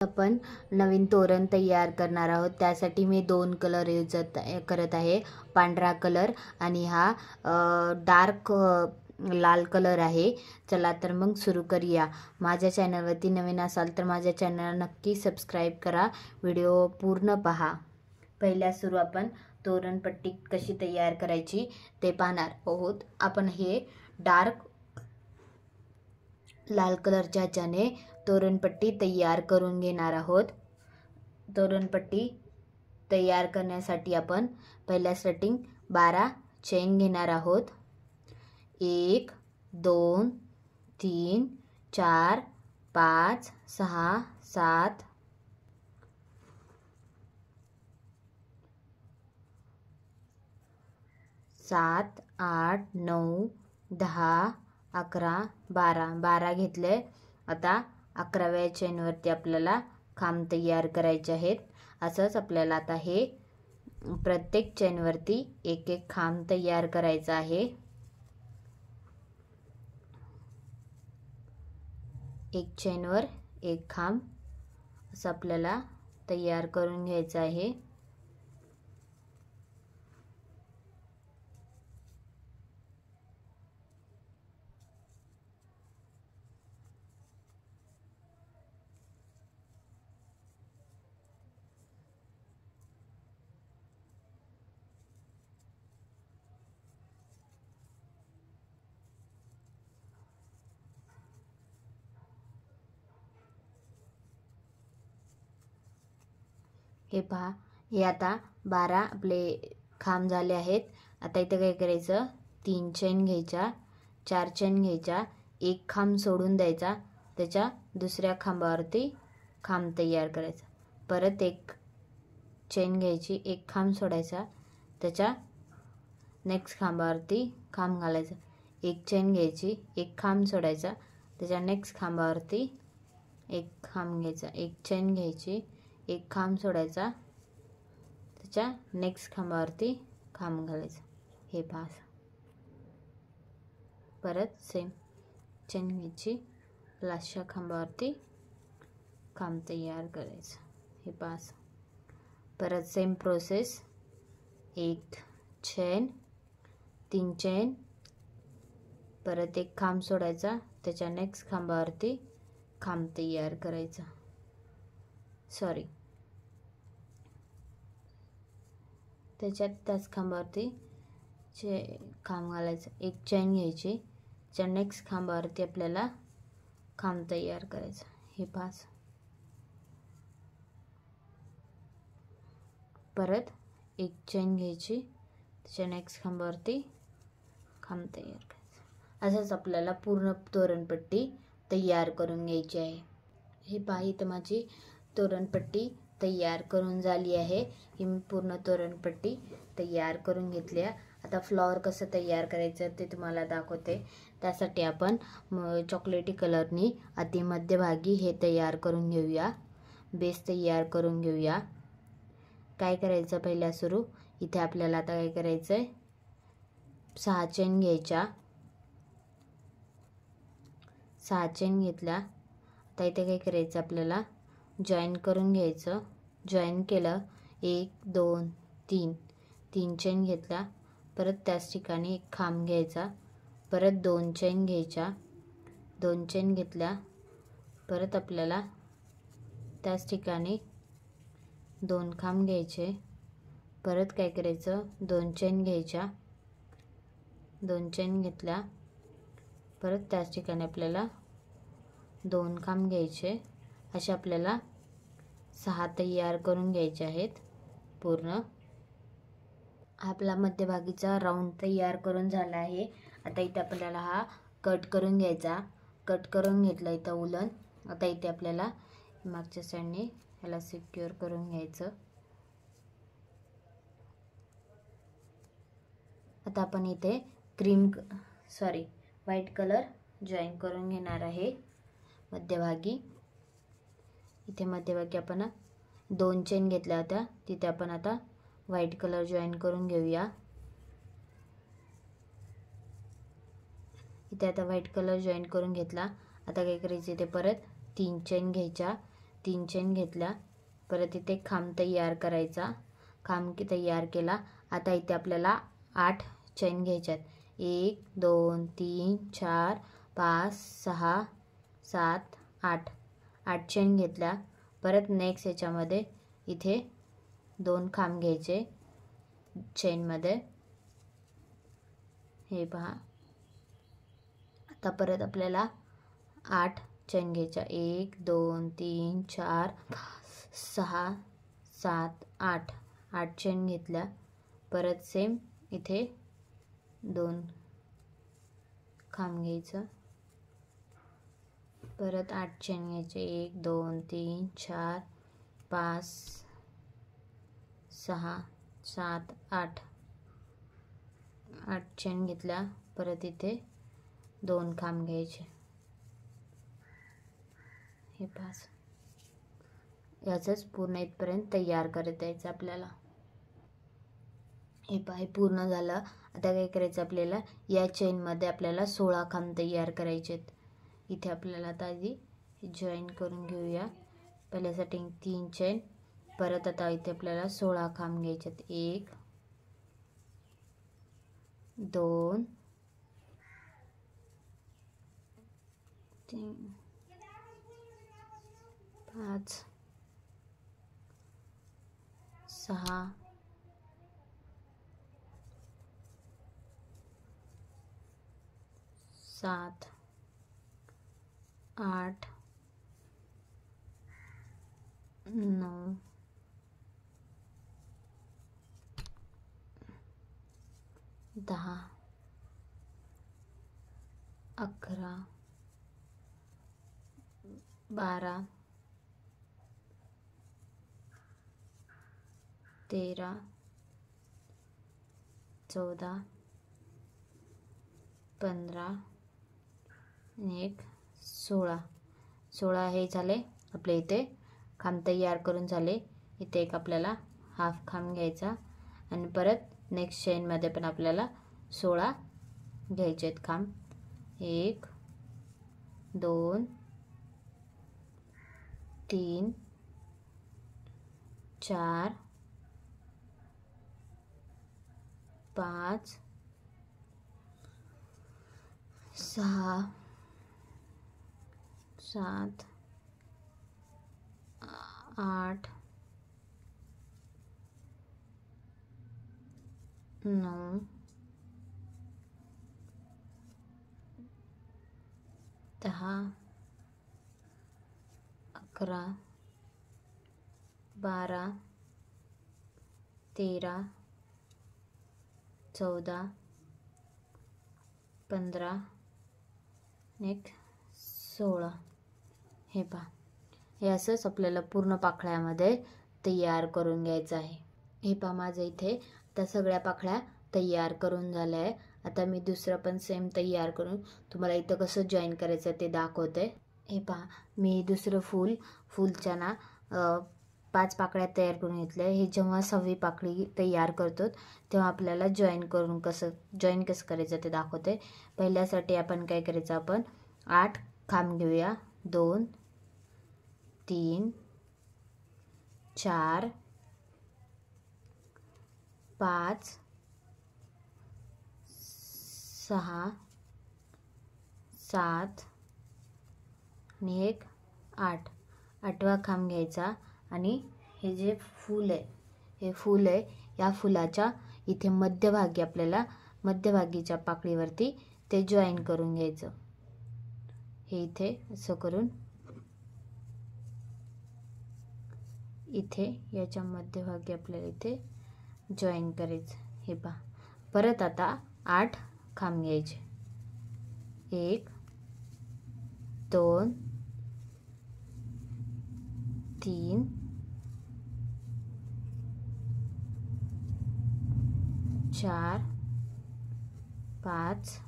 आपण नवीन तोरण तयार करणार आहोत। त्यासाठी मी 2 कलर यूज करत आहे, पांढरा कलर आणि हा डार्क लाल कलर आहे। चला तर मग सुरू करूया। माझ्या चॅनलवरती नवीन असाल तर माझ्या चॅनलला नक्की सबस्क्राइब करा, व्हिडिओ पूर्ण पहा। पहिल्या सुरू आपण तोरणपट्टी कशी तयार करायची ते पाहणार आहोत। आपण हे डार्क लाल कलरच्या ह्याच्याने तोरणपट्टी तयार करून घेणार आहोत। तोरणपट्टी तयार करण्यासाठी आपण पहिल्या स्टार्टिंग 12 चेन घेणार आहोत। 1 2 3 4 5 6 7 7 8 9 10 11 12 घेतले। आता 11व्या चेनवरती आपल्याला खांब तयार करायचे आहेत। असंच आपल्याला आता हे प्रत्येक चेनवरती एक एक खांब तयार करायचा आहे। एक चेनवर एक खांब असं आपल्याला तयार करून घ्यायचं आहे। हे पहा, हे आता 12 आपले खांब झाले आहेत। आता इथे काय करायचं, 3 चेन घ्यायच्या, 4 चेन घ्यायच्या, एक खांब सोडून द्यायचा, त्याच्या दुसऱ्या खांबावरती खांब तयार करायचा। परत एक चेन घ्यायची, एक खांब सोडायचा, त्याच्या नेक्स्ट खांबावरती खांब घालायचा। एक चेन घ्यायची, एक खांब सोडायचा, त्याच्या नेक्स्ट खांबावरती एक खांब घ्यायचा। एक चेन घ्यायची, एक खांब सोडायचा, त्याच्या नेक्स्ट खांबावरती खांब घालायचा। हे पहा, परत सेम चेन घ्यायची, लास्टच्या खांबावरती खांब तयार करायचं। हे पहा, परत सेम प्रोसेस, एक चेन, 3 चेन, परत एक खांब सोडायचा, त्याच्या नेक्स्ट खांबावरती खांब तयार करायचा। त्याच खांबावरती खांब घालायचं। एक चेन घ्यायची, त्या नेक्स्ट खांबावरती आपल्याला खांब तयार करायचं। हे पहा, परत एक चेन घ्यायची, त्याच्या नेक्स्ट खांबावरती खांब तयार करायचं। असंच आपल्याला पूर्ण तोरणपट्टी तयार करून घ्यायची आहे। हे पहा, इथं माझी तोरणपट्टी तयार करून झाली आहे। ही मी पूर्ण तोरणपट्टी तयार करून घेतली आहे। आता फ्लॉवर कसं तयार करायचं ते तुम्हाला दाखवते। त्यासाठी आपण चॉकलेटी कलरनी अति मध्यभागी हे तयार करून घेऊया, बेस तयार करून घेऊया। काय करायचं, पहिल्या सुरू इथे आपल्याला आता काय करायचंय, 6 चेन घ्यायच्या, 6 चेन घेतल्या। आता इथे काय करायचं, आपल्याला जॉईन करून घ्यायचं। जॉईन केलं, 1 2 3 चेन घेतल्या, परत त्याच ठिकाणी एक खांब घ्यायचा, परत 2 चेन घ्यायच्या, 2 चेन घेतल्या, परत आपल्याला त्याच ठिकाणी 2 खांब घ्यायचे, परत काय करायचं, 2 चेन घ्यायच्या, 2 चेन घेतल्या, परत त्याच ठिकाणी आपल्याला 2 खांब घ्यायचे। असे आपल्याला 6 तयार करून घ्यायचे आहेत। पूर्ण आपला मध्यभागीचा राऊंड तयार करून झाला आहे। आता इथे आपल्याला हा कट करून घ्यायचा। कट करून घेतला इथं उलन। आता इथे आपल्याला मागच्या साईडने ह्याला सिक्युअर करून घ्यायचं। आता आपण इथे व्हाईट कलर जॉईन करून घेणार आहे मध्यभागी। इथे मध्यभागी आपण 2 चेन घेतल्या होत्या, तिथे आपण आता व्हाईट कलर जॉईन करून घेऊया। इथे आता व्हाईट कलर जॉईन करून घेतला। आता काय करायचं, इथे परत 3 चेन घ्यायच्या, 3 चेन घेतल्या, परत इथे खांब तयार करायचा, खांब तयार केला. आता इथे आपल्याला 8 चेन घ्यायच्यात. 1 2 3 4 5 6 7 8 8 चेन घेतल्या. परत नेक्स्ट याच्यामध्ये इथे 2 खांब घ्यायचे चेनमध्ये, हे पहा. आता परत आपल्याला 8 चेन घ्यायच्या. 1 2 3 4 5 6 7 8 8 चेन घेतल्या. परत सेम इथे 2 खांब घ्यायचं, परत 8 चेन घ्यायचे. 1 2 3 4 5 6 7 8 8 चेन घेतल्या. परत इथे 2 खांब घ्यायचे, हे 5. याचंच पूर्ण इथपर्यंत तयार करत यायचं आपल्याला. हे पहा, हे पूर्ण झालं. आता काय करायचं आपल्याला, या चेनमध्ये आपल्याला 16 खांब तयार करायचे आहेत. इथे आपल्याला आता आधी जॉईन करून घेऊया. पहिल्यासाठी 3 चेन, परत आता इथे आपल्याला 16 खांब घ्यायचे आहेत. 1 2 3 5 6 7 8 9 10 11 12 13 14 15 आणि 1 16. 16 हे झाले आपले. इथे खांब तयार करून झाले. इथे एक आपल्याला हाफ खांब घ्यायचा आणि परत नेक्स्ट चेनमध्ये पण आपल्याला 16 घ्यायचे आहेत खांब. 1 2 3 4 5 6 7 8 9 10 11 12 13 14 15 आणि 16. हे पहा, हे असंच आपल्याला पूर्ण पाकळ्यामध्ये तयार करून घ्यायचं आहे. हे पहा, माझं इथे आता सगळ्या पाकळ्या तयार करून झाल्या आहे. आता मी दुसरं पण सेम तयार करून तुम्हाला इथं कसं जॉईन करायचं ते दाखवते. हे पहा, मी दुसरं फुलच्या ना 5 पाकळ्या तयार करून घेतल्या. हे जेव्हा 6वी पाकळी तयार करतो तेव्हा आपल्याला जॉईन कसं करायचं ते दाखवते. पहिल्यासाठी आपण काय करायचं, आपण 8 खांब घेऊया. 2 3 4 5 6 7 आणि 1 8. 8वा खांब घ्यायचा आणि हे जे फूल आहे, हे फूल आहे, या फुलाच्या इथे मध्यभागी आपल्याला मध्यभागीच्या पाकळीवरती ते जॉईन करून घ्यायचं. हे इथे असं करून इथे याच्या मध्यभागी आपल्याला इथे जॉईन करायचं. हे पहा, परत आता 8 खांब घ्यायचे. 1 2 3 4 5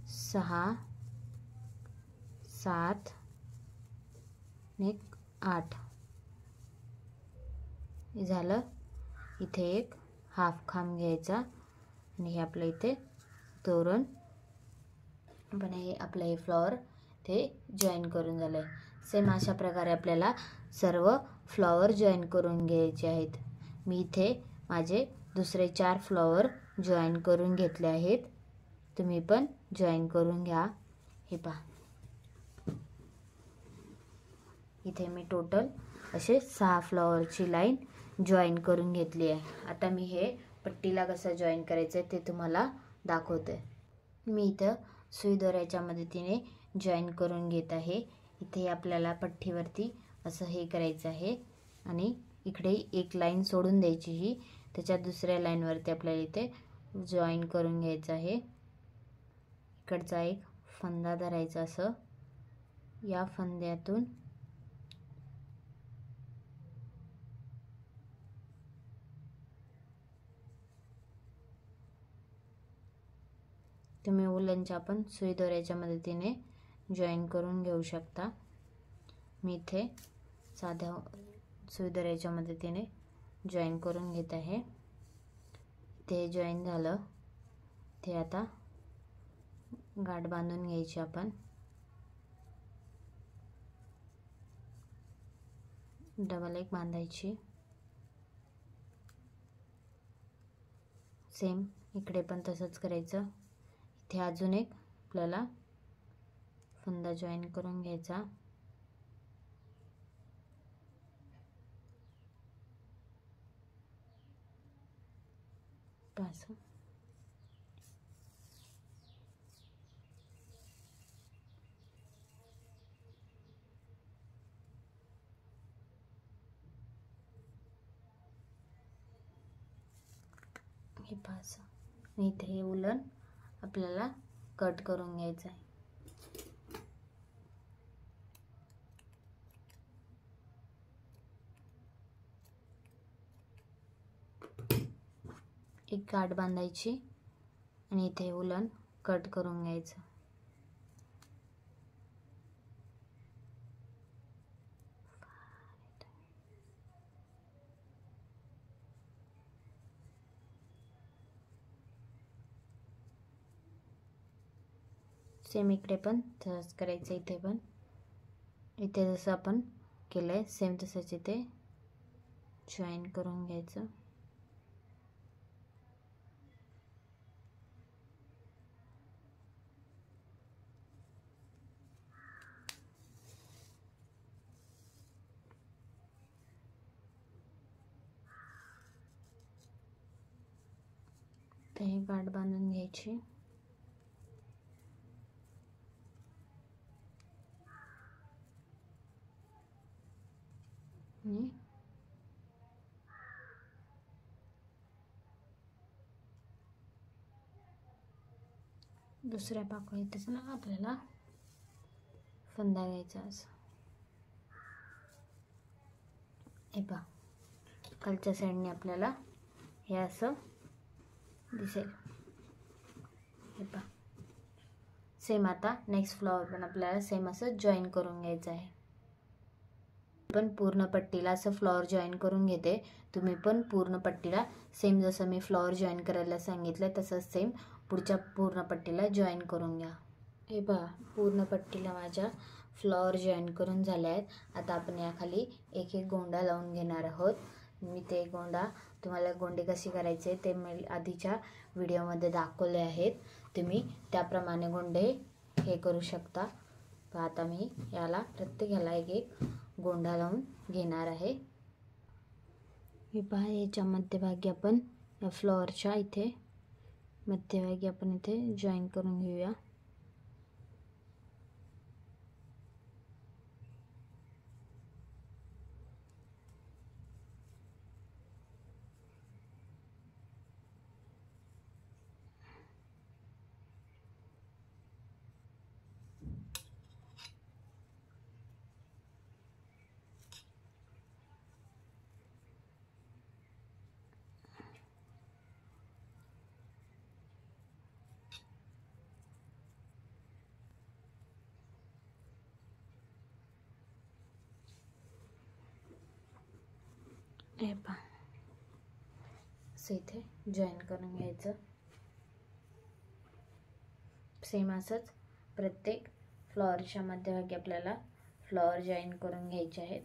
6 7 आणि 8. हे झालं. इथे एक हाफ खांब घ्यायचा आणि हे आपलं इथे तोरण पण हे आपलं हे फ्लॉवर ते जॉईन करून झालं आहे. सेम अशा प्रकारे आपल्याला सर्व फ्लॉवर जॉईन करून घ्यायचे आहेत. मी इथे माझे दुसरे 4 फ्लॉवर जॉईन करून घेतले आहेत. तुम्ही पण जॉईन करून घ्या. हे पहा, इथे मी टोटल असे 6 फ्लॉवरची लाईन जॉईन करून घेतली आहे. आता मी हे पट्टीला कसं जॉईन करायचं आहे ते तुम्हाला दाखवते. मी इथं सुई दोऱ्याच्या मदतीने जॉईन करून घेत आहे. इथे आपल्याला पट्टीवरती असं हे करायचं आहे आणि इकडे एक लाईन सोडून द्यायची ही. त्याच्या दुसऱ्या लाईनवरती आपल्याला इथे जॉईन करून घ्यायचं आहे. इकडचा एक फंदा धरायचा असं. या फंद्यातून तुम्ही उलनच्या पण सुई दोऱ्याच्या मदतीने जॉईन करून घेऊ शकता. मी इथे साध्या सुई दोऱ्याच्या मदतीने जॉईन करून घेत आहे. ते जॉईन झालं. ते आता गाठ बांधून घ्यायची आपण. डबल एक बांधायची. सेम इकडे पण तसंच करायचं. इथे अजून एक आपल्याला फंदा जॉईन करून घ्यायचा. पास हे पास. इथे हे उलन आपल्याला कट करून घ्यायचं आहे. एक गाठ बांधायची आणि इथे उलन कट करून घ्यायचं. सेम इकडे पण तसंच करायचं. इथे जसं आपण केलंय सेम तसंच इथे जॉईन करून घ्यायचं. ते गाठ बांधून घ्यायची. आणि दुसऱ्या पाकळीतच ना आपल्याला फंदा घ्यायचा असं. हे पहा, खालच्या साईडने आपल्याला हे असं दिसेल. हे पहा, सेम आता नेक्स्ट फ्लॉवर पण आपल्याला सेम असं जॉईन करून घ्यायचं आहे. पण पूर्ण पट्टीला असं फ्लॉवर जॉईन करून घेते. तुम्ही पण पूर्ण पट्टीला सेम जसं मी फ्लॉवर जॉईन करायला सांगितलं तसंच सेम पुढच्या पूर्ण पट्टीला जॉईन करून घ्या. हे पहा, पूर्ण पट्टीला माझ्या फ्लॉवर जॉईन करून झाले आहेत. आता आपण याखाली एक एक गोंडा लावून घेणार आहोत. मी ते गोंडा तुम्हाला गोंडे कशी करायचे ते मी आधीच्या व्हिडिओमध्ये दाखवले आहेत. तुम्ही त्याप्रमाणे गोंडे हे करू शकता. आता मी याला प्रत्येकाला एक एक गोंडा लावून घेणार आहे. हे पहा, याच्या मध्यभागी आपण या फ्लॉवरच्या इथे मध्यभागी आपण इथे जॉईन करून घेऊया. हे पहा, असं इथे जॉईन करून घ्यायचं. सेम असंच प्रत्येक फ्लॉवरच्या मध्यभागी आपल्याला फ्लॉवर जॉईन करून घ्यायचे आहेत.